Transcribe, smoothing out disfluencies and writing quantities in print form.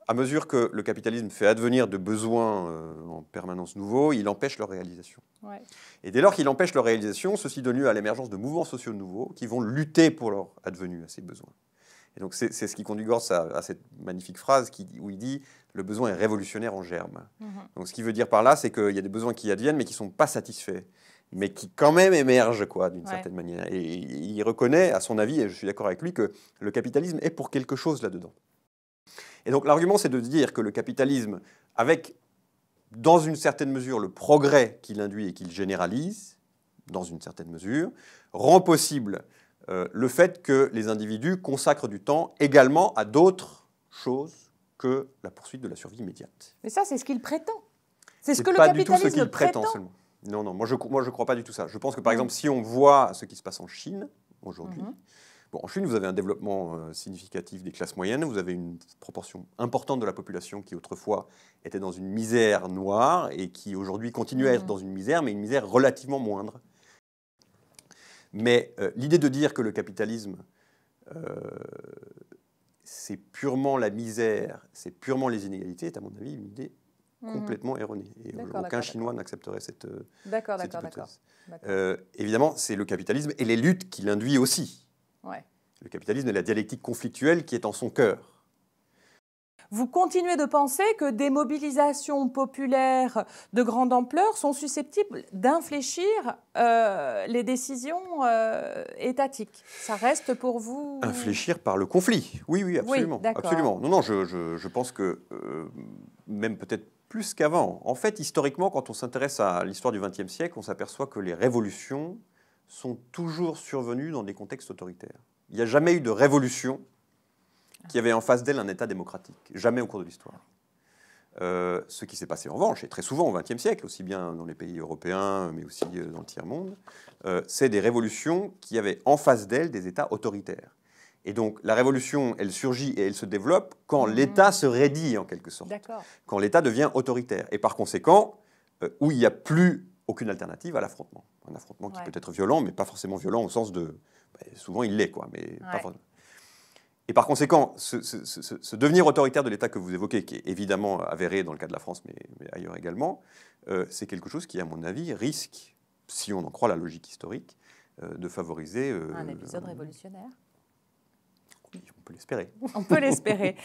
à mesure que le capitalisme fait advenir de besoins en permanence nouveaux, il empêche leur réalisation. Ouais. Et dès lors qu'il empêche leur réalisation, ceci donne lieu à l'émergence de mouvements sociaux nouveaux qui vont lutter pour leur advenue à ces besoins. Et donc c'est ce qui conduit Gortz à cette magnifique phrase où il dit « le besoin est révolutionnaire en germe ». Donc ce qu'il veut dire par là, c'est qu'il y a des besoins qui adviennent mais qui ne sont pas satisfaits, mais qui quand même émergent d'une certaine manière. Et il reconnaît, à son avis, et je suis d'accord avec lui, que le capitalisme est pour quelque chose là-dedans. Et donc l'argument, c'est de dire que le capitalisme, avec, dans une certaine mesure, le progrès qu'il induit et qu'il généralise, dans une certaine mesure, rend possible le fait que les individus consacrent du temps également à d'autres choses que la poursuite de la survie immédiate. Mais ça, c'est ce qu'il prétend. C'est ce que le pas du tout ce capitalisme qu'il prétend seulement. Non, non, moi je ne crois pas du tout ça. Je pense que par exemple, si on voit ce qui se passe en Chine aujourd'hui, bon, en Chine, vous avez un développement significatif des classes moyennes, vous avez une proportion importante de la population qui autrefois était dans une misère noire et qui aujourd'hui continue à être dans une misère, mais une misère relativement moindre. Mais l'idée de dire que le capitalisme, c'est purement la misère, c'est purement les inégalités, est à mon avis une idée complètement erronée. Et aucun Chinois n'accepterait cette hypothèse. Évidemment, c'est le capitalisme et les luttes qui l'induit aussi. Ouais. Le capitalisme est la dialectique conflictuelle qui est en son cœur. Vous continuez de penser que des mobilisations populaires de grande ampleur sont susceptibles d'infléchir les décisions étatiques. Ça reste pour vous... Infléchir par le conflit. Oui, oui, absolument. Oui, absolument. Non, non, je pense que même peut-être plus qu'avant. En fait, historiquement, quand on s'intéresse à l'histoire du XXe siècle, on s'aperçoit que les révolutions sont toujours survenues dans des contextes autoritaires. Il n'y a jamais eu de révolution qui avait en face d'elle un État démocratique. Jamais au cours de l'histoire. Ce qui s'est passé en revanche, et très souvent au XXe siècle, aussi bien dans les pays européens, mais aussi dans le tiers-monde, c'est des révolutions qui avaient en face d'elles des États autoritaires. Et donc la révolution, elle surgit et elle se développe quand l'État se raidit en quelque sorte. Quand l'État devient autoritaire. Et par conséquent, où il n'y a plus aucune alternative à l'affrontement. Un affrontement qui peut être violent, mais pas forcément violent au sens de... souvent il l'est, quoi, mais pas forcément. Et par conséquent, ce devenir autoritaire de l'État que vous évoquez, qui est évidemment avéré dans le cas de la France, mais ailleurs également, c'est quelque chose qui, à mon avis, risque, si on en croit la logique historique, de favoriser... un épisode révolutionnaire. Oui, on peut l'espérer. On peut l'espérer.